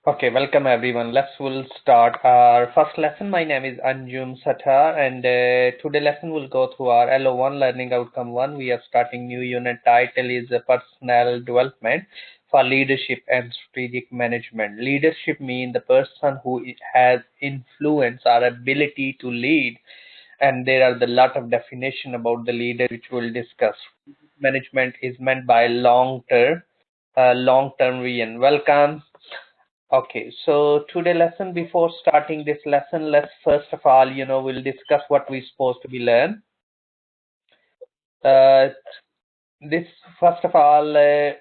Okay, welcome everyone. We'll start our first lesson. My name is Anjum Satar, and today lesson will go through our LO1 learning outcome 1. We are starting new unit. Title is Personnel Development for Leadership and Strategic Management. Leadership means the person who has influence or ability to lead, and there are the lot of definition about the leader which we'll discuss. Management is meant by long-term vision. Welcome. Okay, so today lesson, before starting this lesson, let's first of all, we'll discuss what we're supposed to be learn. Uh, this first of all,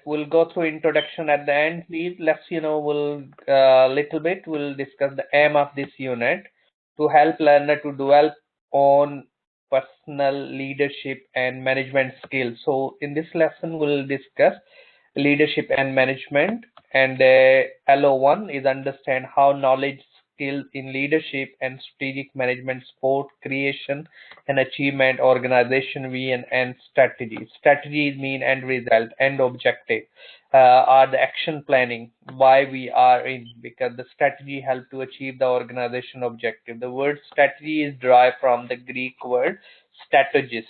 we'll go through introduction at the end. Please, we'll little bit, we'll discuss the aim of this unit to help learner to develop on personal leadership and management skills. So in this lesson, we'll discuss leadership and management, and LO1 is understand how knowledge, skills in leadership and strategic management support creation and achievement organization vision and strategies. Strategies mean end result, end objective, are the action planning why we are in, because the strategy help to achieve the organization objective. The word strategy is derived from the Greek word strategist.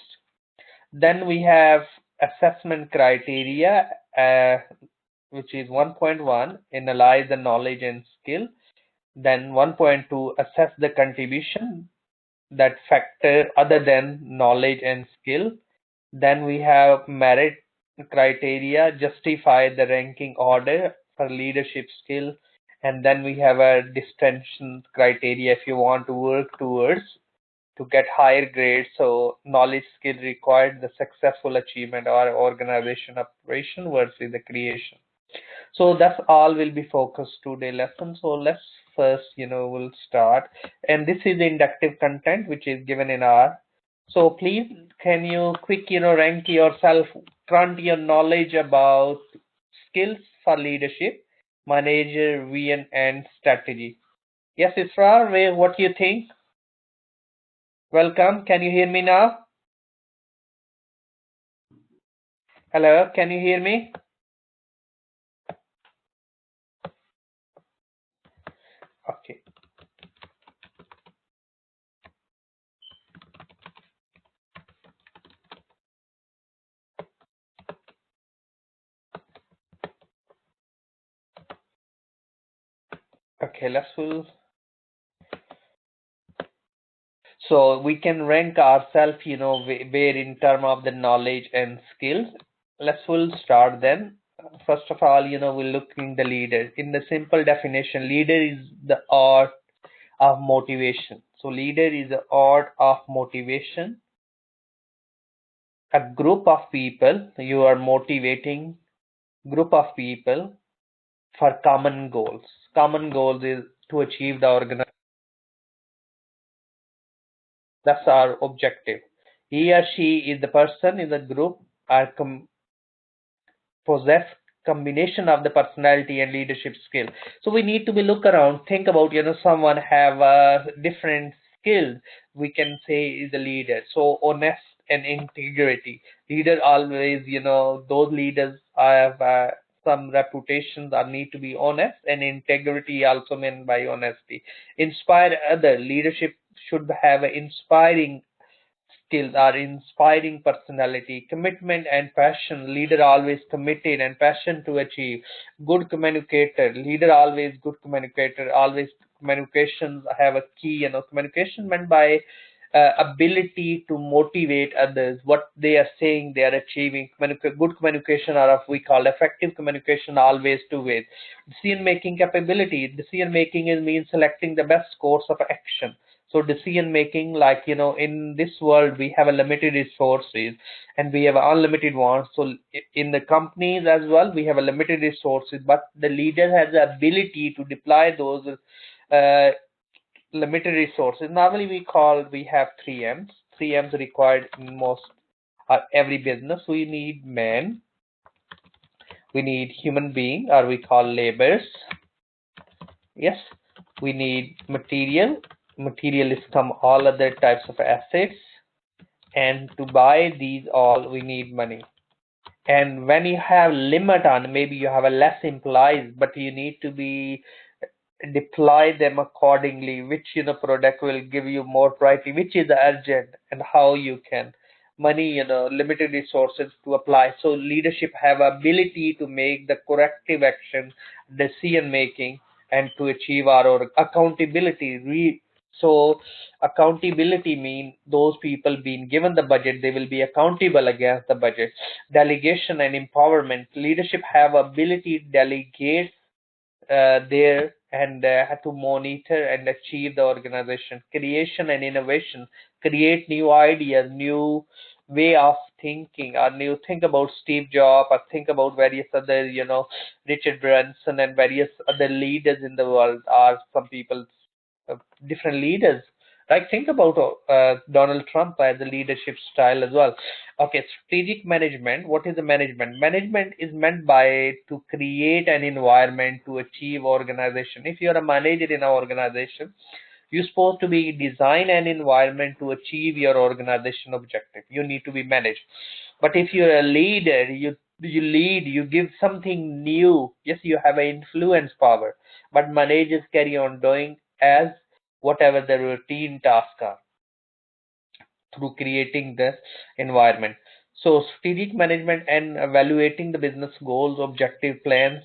Then we have assessment criteria, which is 1.1, analyze the knowledge and skill. Then 1.2, assess the contribution that factor other than knowledge and skill. Then we have merit criteria, justify the ranking order for leadership skill. And then we have a distinction criteria if you want to work towards to get higher grades. So knowledge skill required the successful achievement or organization operation versus the creation. So that's all will be focused today lesson. So let's first, we'll start. And this is the inductive content which is given in our. So please, can you quick, rank yourself, current your knowledge about skills for leadership, manager, vision, and strategy. Yes, Israr, what do you think? Welcome. Can you hear me now? Hello, can you hear me? Okay. Okay, so we can rank ourselves, where in term of the knowledge and skills. We'll start then. First of all, we're looking the leader. In the simple definition, leader is the art of motivation. So leader is the art of motivation. A group of people, you are motivating group of people for common goals. Common goals is to achieve the organization. That's our objective. He or she is the person in the group are possess combination of the personality and leadership skill. So we need to be look around, think about, someone have different skills. We can say is a leader. So honest and integrity. Leader always, those leaders have some reputations or need to be honest, and integrity also meant by honesty. Inspire other. Leadership should have an inspiring skills are inspiring personality, commitment and passion. Leader always committed and passion to achieve. Good communicator. Leader always good communicator. Always communications have a key. Communication meant by ability to motivate others. What they are saying, they are achieving. Good communication, or we call effective communication, always two ways. Decision making capability. Decision making is means selecting the best course of action. So decision making, like, in this world we have a limited resources and we have unlimited ones. So in the companies as well, we have a limited resources, but the leader has the ability to deploy those uh, limited resources. Normally we have 3 M's. 3 M's required in most every business. We need men, we need human being, or we call laborers. Yes, we need material. Material is come all other types of assets, and to buy these all we need money. And when you have limit on, maybe you have a less employees, but you need to be deploy them accordingly, which product will give you more priority, which is urgent, and how you can money, limited resources to apply. So leadership have ability to make the corrective action, decision making, and to achieve our accountability. So accountability mean those people being given the budget, they will be accountable against the budget. Delegation and empowerment. Leadership have ability to delegate there and had to monitor and achieve the organization. Creation and innovation, create new ideas, new way of thinking, or new think about Steve Jobs, or think about various other, Richard Branson and various other leaders in the world, or some people, different leaders. Like think about Donald Trump as a leadership style as well. Okay, strategic management. What is the management? Management is meant by to create an environment to achieve organization. If you're a manager in an organization, you're supposed to be design an environment to achieve your organization objective. You need to be managed. But if you're a leader, you lead, you give something new. Yes, you have an influence power, but managers carry on doing as whatever the routine tasks are through creating the environment. So strategic management and evaluating the business goals, objective plans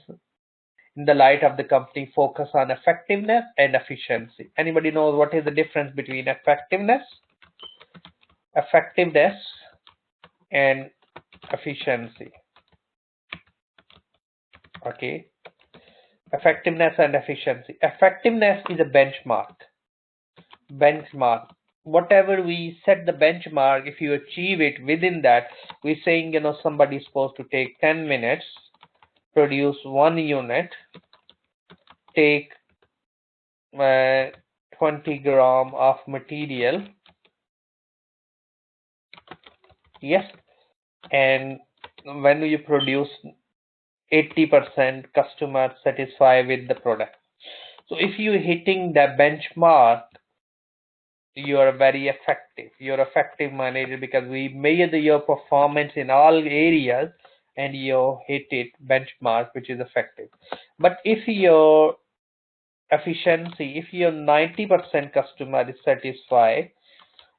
in the light of the company focus on effectiveness and efficiency. Anybody knows what is the difference between effectiveness and efficiency? Okay. Effectiveness and efficiency. Effectiveness is a benchmark. Whatever we set the benchmark, if you achieve it within that, we're saying, somebody's supposed to take 10 minutes, produce one unit, take 20 gram of material. Yes. And when you produce 80% customer satisfied with the product. So if you're hitting the benchmark, you are very effective. You're effective manager because we measure your performance in all areas and you hit it benchmark, which is effective. But if your efficiency, if your 90% customer is satisfied,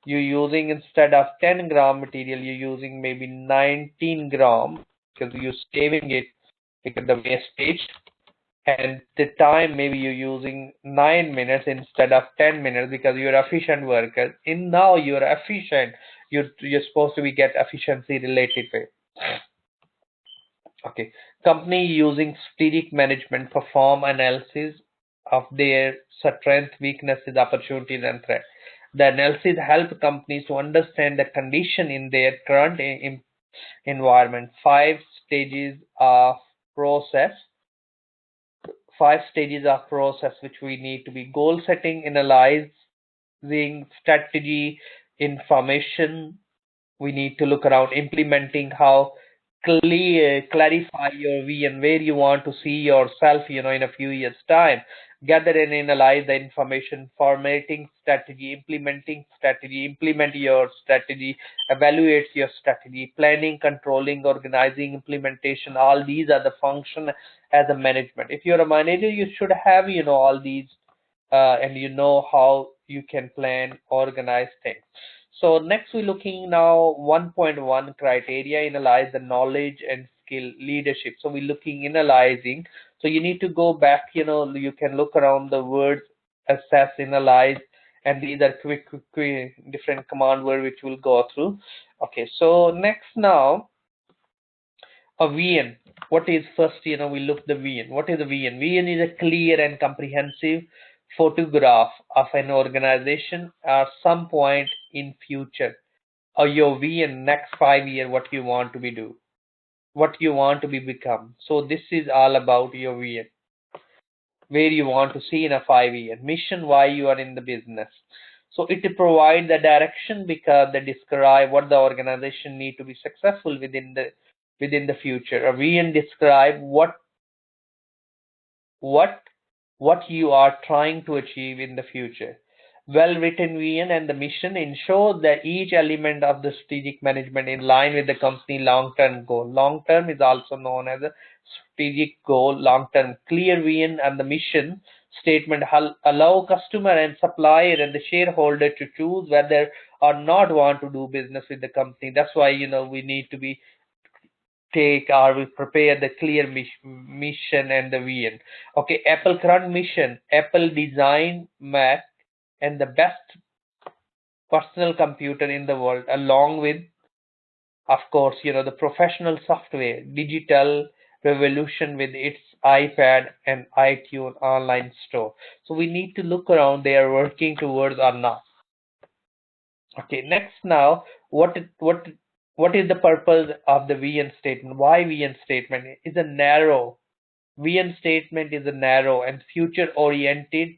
you're using instead of 10 gram material, you're using maybe 19 gram because you're saving it because the wastage, and the time maybe you're using 9 minutes instead of 10 minutes because you're efficient worker. In now you're efficient, you're supposed to be get efficiency related way. Okay, company using strategic management perform analysis of their strength, weaknesses, opportunities, and threats. The analysis help companies to understand the condition in their current environment. Process five stages of process which we need to be: goal setting, analyzing, strategy, information. We need to look around implementing, how clarify your vision, where you want to see yourself, in a few years time. Gather and analyze the information, formatting strategy, implement your strategy, evaluate your strategy, planning, controlling, organizing, implementation. All these are the function as a management. If you're a manager, you should have all these, and how you can plan, organize things. So next we're looking now 1.1 criteria, analyze the knowledge and skill leadership. So we're looking analyzing. So you need to go back, you can look around the words assess, analyze, and these are quick different command word which we'll go through. Okay, so next now a VN. What is first, we look the VN. What is a VN? VN is a clear and comprehensive photograph of an organization at some point in future, or your VN next 5 year, what you want to be do, what you want to be become. So this is all about your VN, where you want to see in a 5 year mission, why you are in the business. So it provides the direction because they describe what the organization need to be successful within the future. A VN describe what you are trying to achieve in the future. Well-written vision and the mission ensure that each element of the strategic management in line with the company long-term goal. Long-term is also known as a strategic goal, long-term. Clear vision and the mission statement allow customer and supplier and the shareholder to choose whether or not want to do business with the company. That's why we need to be take or we prepare the clear mission and the vision. Okay, Apple current mission: Apple design Mac and the best personal computer in the world, along with, of course, the professional software, digital revolution with its iPad and iTunes online store. So we need to look around they are working towards or not. Okay, next now, what is the purpose of the VN statement? Why VN statement is a narrow VN statement is a narrow and future oriented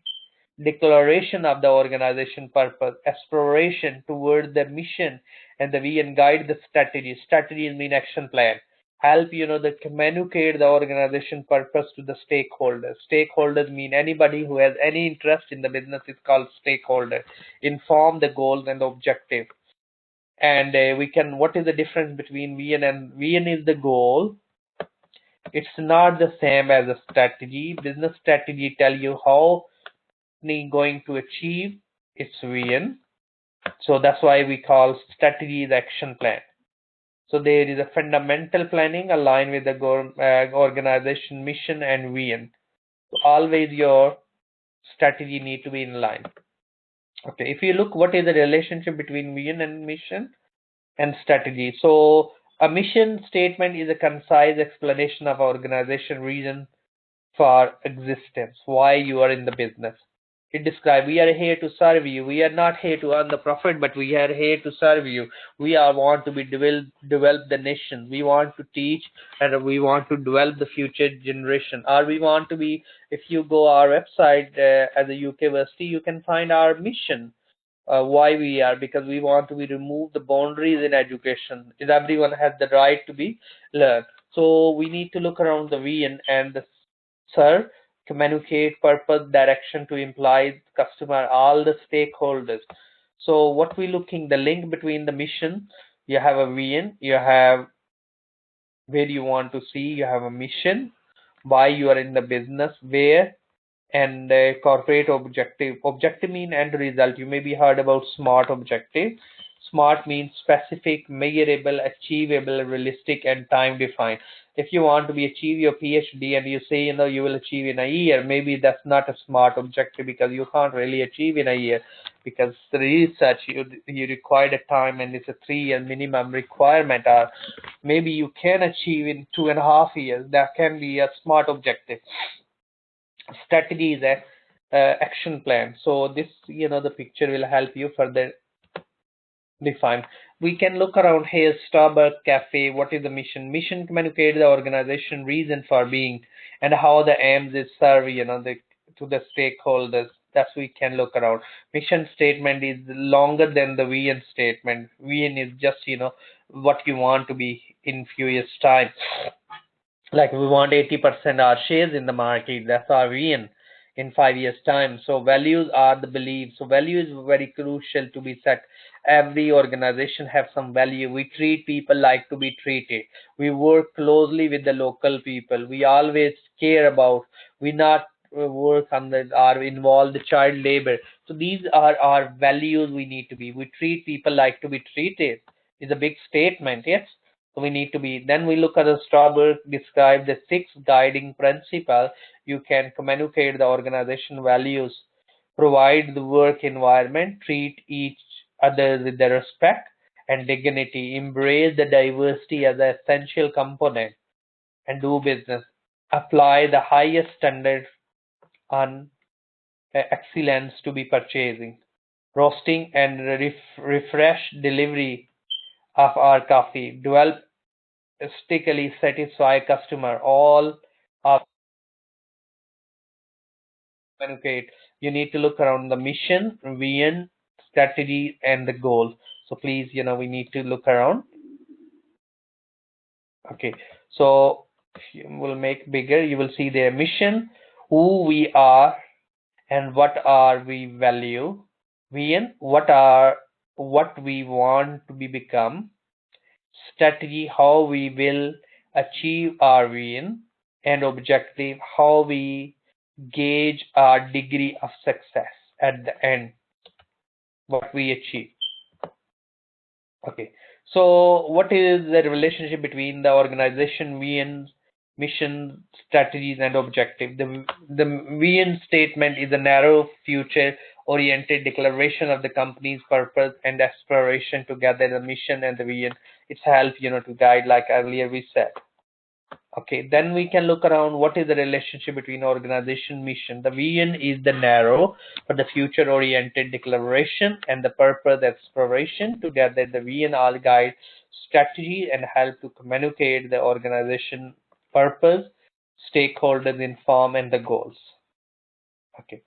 declaration of the organization purpose, exploration toward the mission, and the VN guide the strategy. Strategies mean action plan. Help the communicate the organization purpose to the stakeholders. Stakeholders mean anybody who has any interest in the business is called stakeholder. Inform the goals and the objective. And what is the difference between VN and VN is the goal. It's not the same as a strategy. Business strategy tell you how going to achieve its vision. So that's why we call strategy the action plan. So there is a fundamental planning aligned with the organization mission and vision. So always your strategy need to be in line. Okay, if you look what is the relationship between vision and mission and strategy. So a mission statement is a concise explanation of organization reason for existence, why you are in the business. It describes we are here to serve you. We are not here to earn the profit, but we are here to serve you. We are want to be develop the nation. We want to teach and we want to develop the future generation. Or we want to be. If you go our website as a UK university, you can find our mission. Why we are, because we want to be remove the boundaries in education. Everyone has the right to be learn. So we need to look around the vision and the serve, communicate purpose, direction to imply customer, all the stakeholders. So what we looking the link between the mission, you have a vision, you have where you want to see, you have a mission, why you are in the business, where, and corporate objective. Objective mean end result. You maybe heard about SMART objective. SMART means specific, measurable, achievable, realistic, and time defined. If you want to be achieve your PhD and you say you will achieve in a year, maybe that's not a SMART objective because you can't really achieve in a year, because the research you require a time and it's a 3-year minimum requirement, or maybe you can achieve in 2.5 years. That can be a SMART objective. Strategy is a action plan. So this the picture will help you further define. We can look around here. Starbucks cafe, what is the mission? Communicate the organization reason for being and how the aims is serve to the stakeholders. That's we can look around. Mission statement is longer than the vision statement. Vision is just what you want to be in few years time. Like we want 80% our shares in the market. That's our vision in 5 years time. So values are the beliefs. So value is very crucial to be set. Every organization have some value. We treat people like to be treated. We work closely with the local people. We always care about. We not work on the or involve the child labor. So these are our values we need to be. We treat people like to be treated. Is a big statement, yes. So we need to be. Then we look at the Starbucks describe the 6 guiding principles. You can communicate the organization values, provide the work environment, treat each other with the respect and dignity, embrace the diversity as an essential component, and do business. Apply the highest standard on excellence to be purchasing, roasting and refresh delivery of our coffee, develop stickily satisfy customer, all are communicate. You need to look around the mission, vision, strategy, and the goal. So please, we need to look around. Okay, so we'll make bigger. You will see their mission, who we are, and what are we value. Vision, what we want to be become. Strategy, how we will achieve our vision, and objective, how we gauge our degree of success at the end, what we achieve. Okay, so what is the relationship between the organization vision, mission, strategies, and objective? The vision statement is a narrow, future-oriented declaration of the company's purpose and aspiration to gather the mission and the vision. It's help, to guide, like earlier we said. Okay, then we can look around what is the relationship between organization mission. The vision is the narrow but the future oriented declaration, and the purpose exploration. Together the vision all guide strategy and help to communicate the organization purpose, stakeholders inform, and the goals. Okay,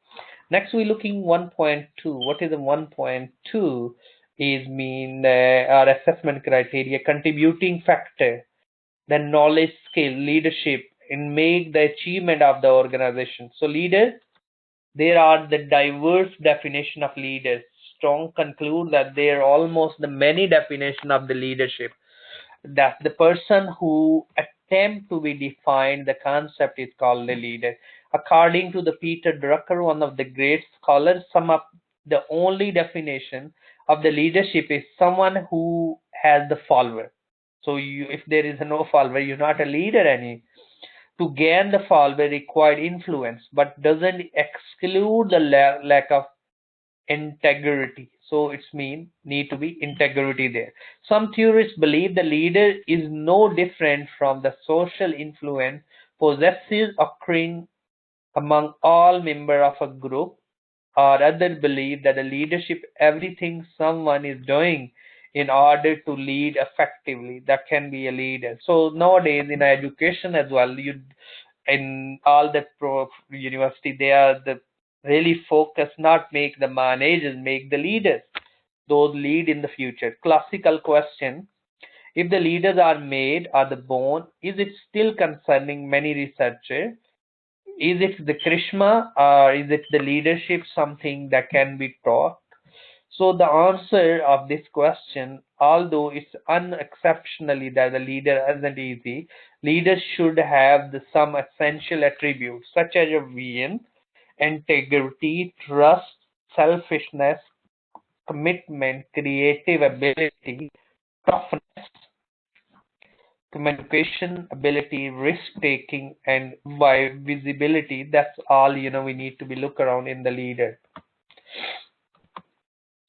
next we're looking 1.2. What is the 1.2 is our assessment criteria, contributing factor, the knowledge, skill, leadership, and make the achievement of the organization. So leaders, there are the diverse definition of leaders. Strong conclude that there are almost the many definition of the leadership. That the person who attempt to be defined, the concept is called the leader. According to the Peter Drucker, one of the great scholars, sum up the only definition of the leadership is someone who has the follower. So if there is no follower, you're not a leader any. To gain the follower required influence, but doesn't exclude the lack of integrity. So it's need to be integrity there. Some theorists believe the leader is no different from the social influence possesses occurring among all members of a group, or others believe that the leadership everything someone is doing in order to lead effectively, that can be a leader. So nowadays in education as well, in all the university, they are the really focus, not make the managers, make the leaders, those lead in the future. Classical question: if the leaders are made or the born, is it still concerning many researchers? Is it the charisma or is it the leadership something that can be taught? So the answer of this question, although it's unexceptionally that the leader isn't easy, leaders should have some essential attributes such as a vision, integrity, trust, selfishness, commitment, creative ability, toughness, communication ability, risk taking, and by visibility. That's all we need to be look around in the leader.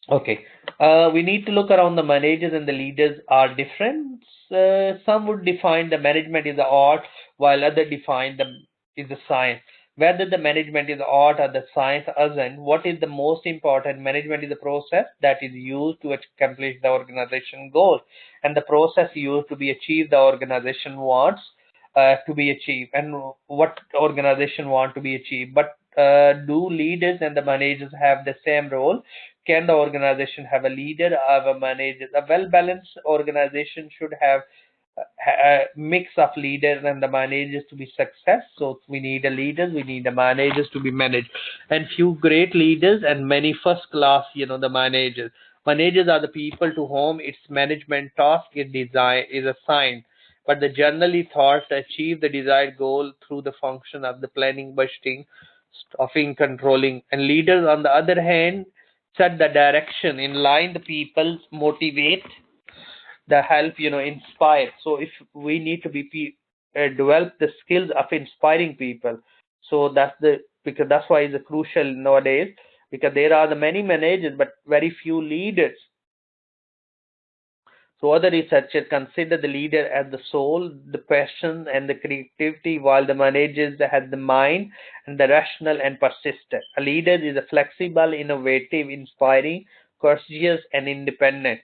Okay, we need to look around the managers and the leaders are different. Some would define the management is the art, while others define the is the science. Whether the management is the art or the science isn't, what is the most important? Management is the process that is used to accomplish the organization goals, and the process used to be achieved the organization wants to be achieved, and what organization want to be achieved. But do leaders and the managers have the same role? Can the organization have a leader or a manager? A well-balanced organization should have a mix of leaders and the managers to be success. So we need a leaders, we need the managers to be managed, and few great leaders and many first class, the managers. Managers are the people to whom its management task is assigned, but the generally thought to achieve the desired goal through the function of the planning, budgeting, staffing, controlling. And leaders, on the other hand, set the direction, in line the people, motivate, the help, inspire. So if we need to be develop the skills of inspiring people, so because that's why it's crucial nowadays, because there are the many managers but very few leaders. So other researchers consider the leader as the soul, the passion, and the creativity, while the managers have the mind and the rational and persistent. A leader is a flexible, innovative, inspiring, courteous, and independent.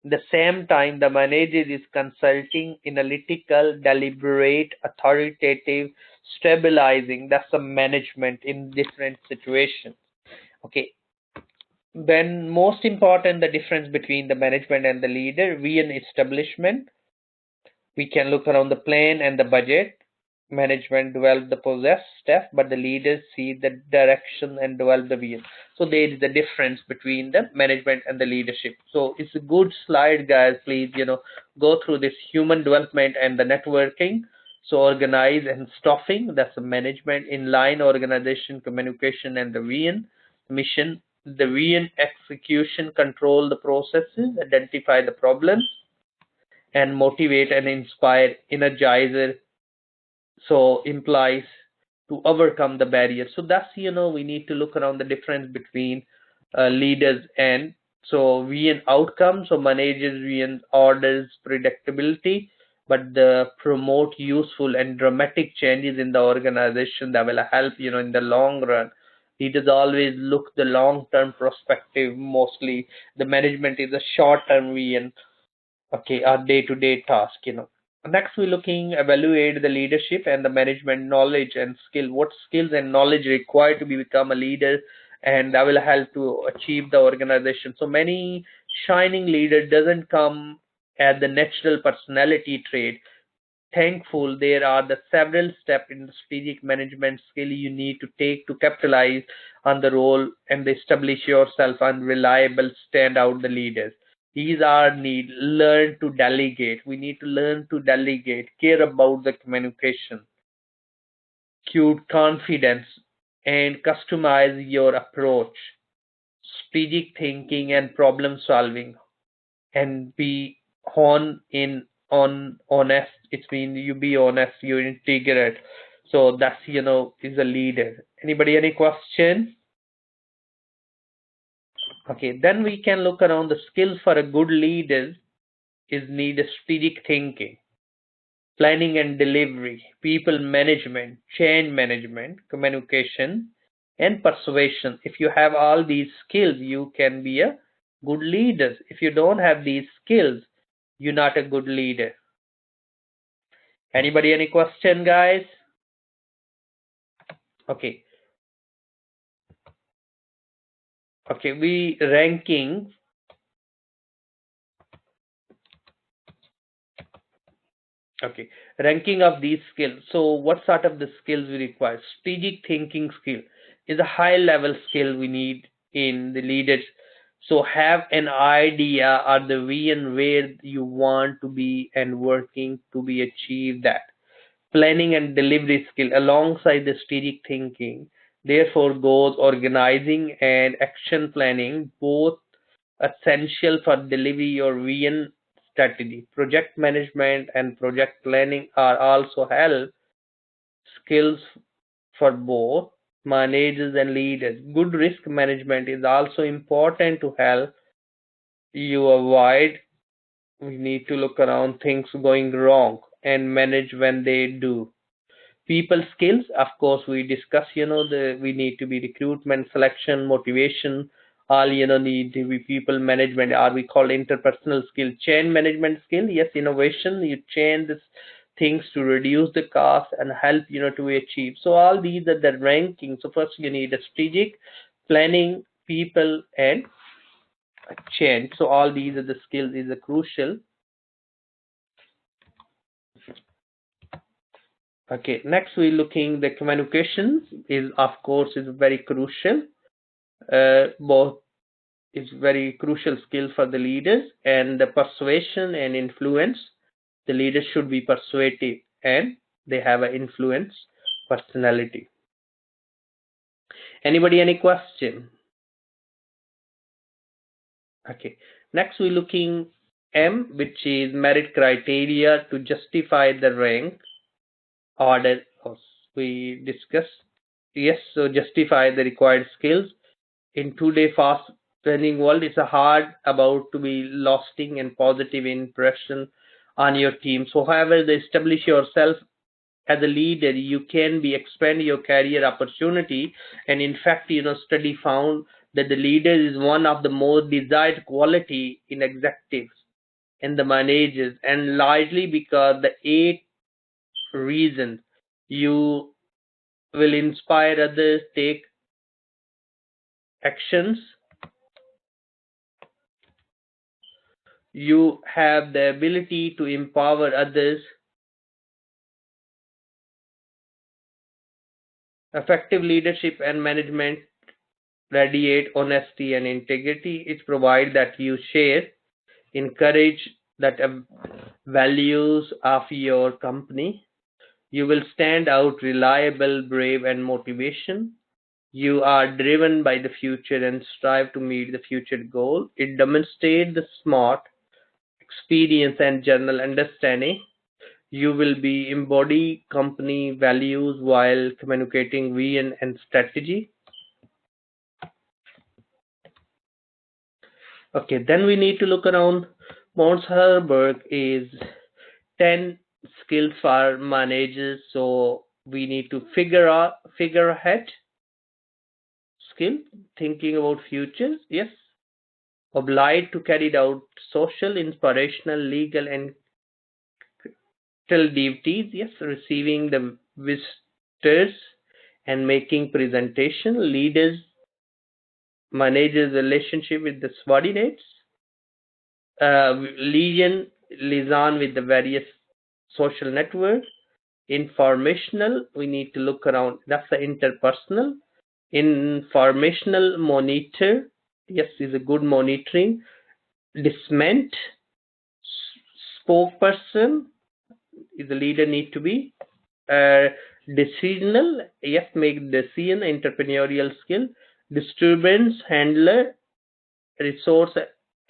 At the same time, the manager is consulting, analytical, deliberate, authoritative, stabilizing. That's the management in different situations. Okay, then most important, the difference between the management and the leader. We an establishment, we can look around the plan and the budget. Management develop the possess staff, but the leaders see the direction and develop the vision. So there is the difference between the management and the leadership. So it's a good slide, guys. Please, go through this human development and the networking. So organize and staffing, that's the management, inline organization, communication, and the VN mission. The VN execution, control the processes, identify the problems, and motivate and inspire, energizer, so implies to overcome the barriers. So that's, we need to look around the difference between leaders and so VN outcomes. So managers VN orders predictability, but the promote useful and dramatic changes in the organization that will help, in the long run. Leaders always look the long term perspective. Mostly the management is a short term VN, okay, our day-to-day task. Next, we're looking evaluate the leadership and the management knowledge and skill. What skills and knowledge required to become a leader, and that will help to achieve the organization. So many shining leader doesn't come as the natural personality trait. Thankful there are the several steps in the strategic management skill you need to take to capitalize on the role and establish yourself and reliable stand out the leaders. These are need learn to delegate. We need to learn to delegate, care about the communication, cute confidence, and customize your approach, strategic thinking and problem solving, and be honest. It's mean you be honest, you integrate. So that's, is a leader. Anybody any question? Okay, then we can look around the skills for a good leader is need a strategic thinking, planning and delivery, people management, change management, communication, and persuasion. If you have all these skills, you can be a good leader. If you don't have these skills, you're not a good leader. Anybody any question, guys? Okay. Okay, we ranking. Okay, ranking of these skills. So what sort of the skills we require? Strategic thinking skill is a high level skill we need in the leaders. So have an idea or the vision where you want to be and working to be achieve that. Planning and delivery skill alongside the strategic thinking. Therefore goes organizing and action planning, both essential for delivery your vision strategy. Project management and project planning are also help skills for both managers and leaders. Good risk management is also important to help you avoid. We need to look around things going wrong and manage when they do. People skills, of course, we discuss, the we need to be recruitment, selection, motivation, all, need to be people management, or we call interpersonal skill, chain management skill. Yes, innovation, you change this things to reduce the cost and help, to achieve. So all these are the ranking. So first you need a strategic planning, people, and change. So all these are the skills is a crucial. Okay, next we're looking the communications is, of course, is very crucial. Both is very crucial skill for the leaders, and the persuasion and influence. The leaders should be persuasive and they have an influence personality. Anybody any question? Okay, next we're looking M, which is merit criteria to justify the rank order. We discussed. Yes, so justify the required skills in today's fast turning world. It's a hard about to be lasting and positive impression on your team. So however they establish yourself as a leader, you can be expand your career opportunity. And in fact, study found that the leader is one of the most desired quality in executives and the managers, and largely because the 8 reasons you will inspire others, take actions, you have the ability to empower others, effective leadership and management radiate honesty and integrity. It provides that you share, encourage that values of your company. You will stand out reliable, brave, and motivation. You are driven by the future and strive to meet the future goal. It demonstrates the smart experience and general understanding. You will be embody company values while communicating vision and strategy. Okay, then we need to look around. Mount Herberg is 10 skills for managers. So we need to figure ahead skill, thinking about futures. Yes, obliged to carry out social, inspirational, legal, and duties. Yes, receiving the visitors and making presentation. Leaders manages relationship with the subordinates. Liaison with the various social networks. Informational, we need to look around. That's the interpersonal. Informational monitor. Yes, is a good monitoring. Disment spokesperson is the leader need to be. Decisional, yes, make decision, entrepreneurial skill. Disturbance handler, resource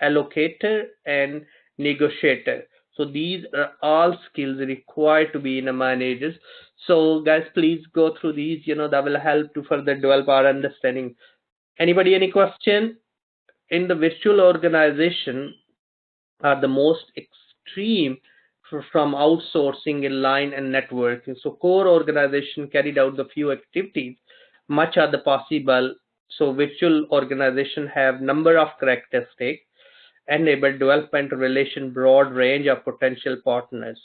allocator, and negotiator. So these are all skills required to be in a manager. So guys, please go through these, that will help to further develop our understanding. Anybody, any question? In the virtual organization are the most extreme from outsourcing in line and networking. So core organization carried out the few activities, much are the possible. So virtual organization have number of characteristics, enable development relation broad range of potential partners,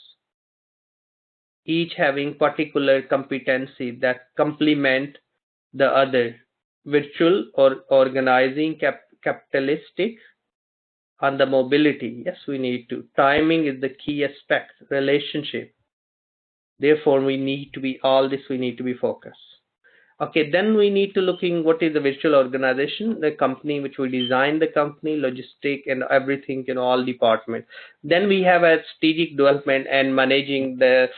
each having particular competency that complement the other. Virtual or organizing capitalistic on the mobility. Yes, we need to. Timing is the key aspect. Relationship. Therefore, we need to be all this. We need to be focused. Okay, then we need to looking what is the virtual organization, the company which we design the company, logistic and everything, all department. Then we have a strategic development and managing the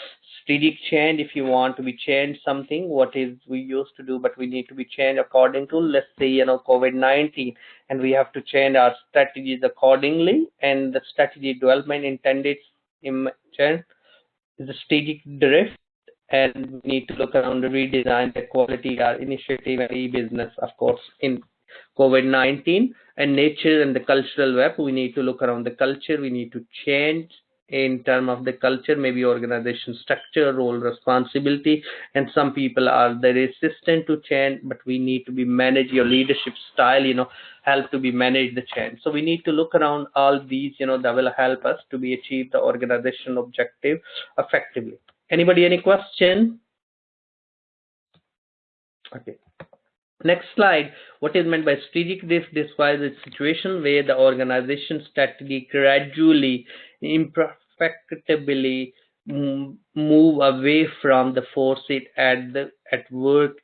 strategic change. If you want to be change something, what is we used to do, but we need to be changed according to, let's say, COVID-19, and we have to change our strategies accordingly. And the strategy development intended in change is a strategic drift, and we need to look around to redesign the quality our initiative and e-business, of course, in COVID-19. And nature and the cultural web, we need to look around the culture. We need to change in terms of the culture, maybe organization structure, role, responsibility, and some people are the resistant to change, but we need to be manage your leadership style, help to be manage the change. So we need to look around all these, that will help us to be achieve the organizational objective effectively. Anybody, any question? Okay. Next slide. What is meant by strategic drift? Describes a situation where the organization strategy gradually, imperfectibly move away from the force it at work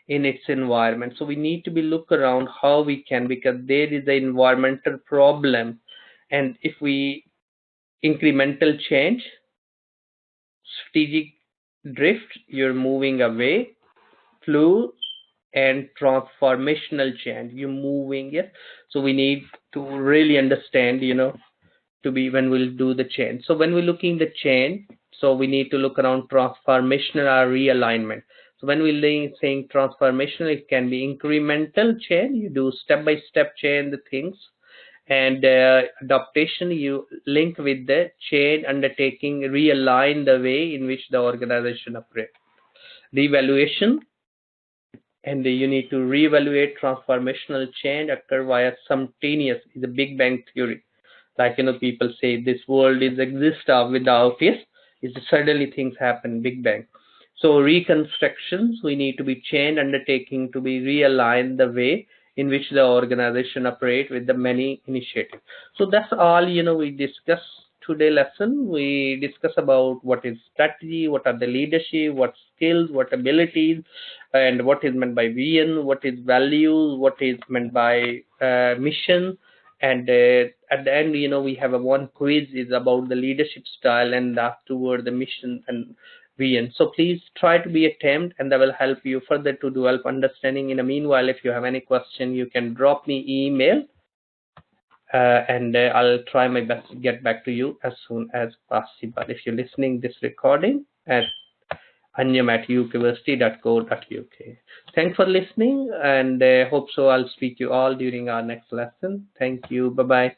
in its environment. So we need to be look around how we can, because there is an environmental problem, and if we incremental change, strategic drift, you're moving away. Flow and transformational change, you're moving. Yes, so we need to really understand, to be when we'll do the change. So when we're looking the change, so we need to look around transformational or realignment. So when we're saying transformational, it can be incremental change, you do step-by-step change the things, and adaptation, you link with the change undertaking, realign the way in which the organization operates. Revaluation, and you need to reevaluate. Transformational change occur via simultaneous, is a Big Bang theory. Like, people say this world is exist without, yes, is suddenly things happen, Big Bang. So reconstructions, we need to be change undertaking to be realigned the way in which the organization operate with the many initiatives. So that's all, we discuss today lesson. We discuss about what is strategy, what are the leadership, what skills, what abilities, and what is meant by vision, what is values, what is meant by mission. And at the end, we have one quiz is about the leadership style, and afterward the mission and vision. So please try to be attempt, and that will help you further to develop understanding. In the meanwhile, if you have any question, you can drop me email, and I'll try my best to get back to you as soon as possible. If you're listening this recording at anyam@ukversity.co.uk. Thanks for listening, and hope so I'll speak to you all during our next lesson. Thank you. Bye-bye.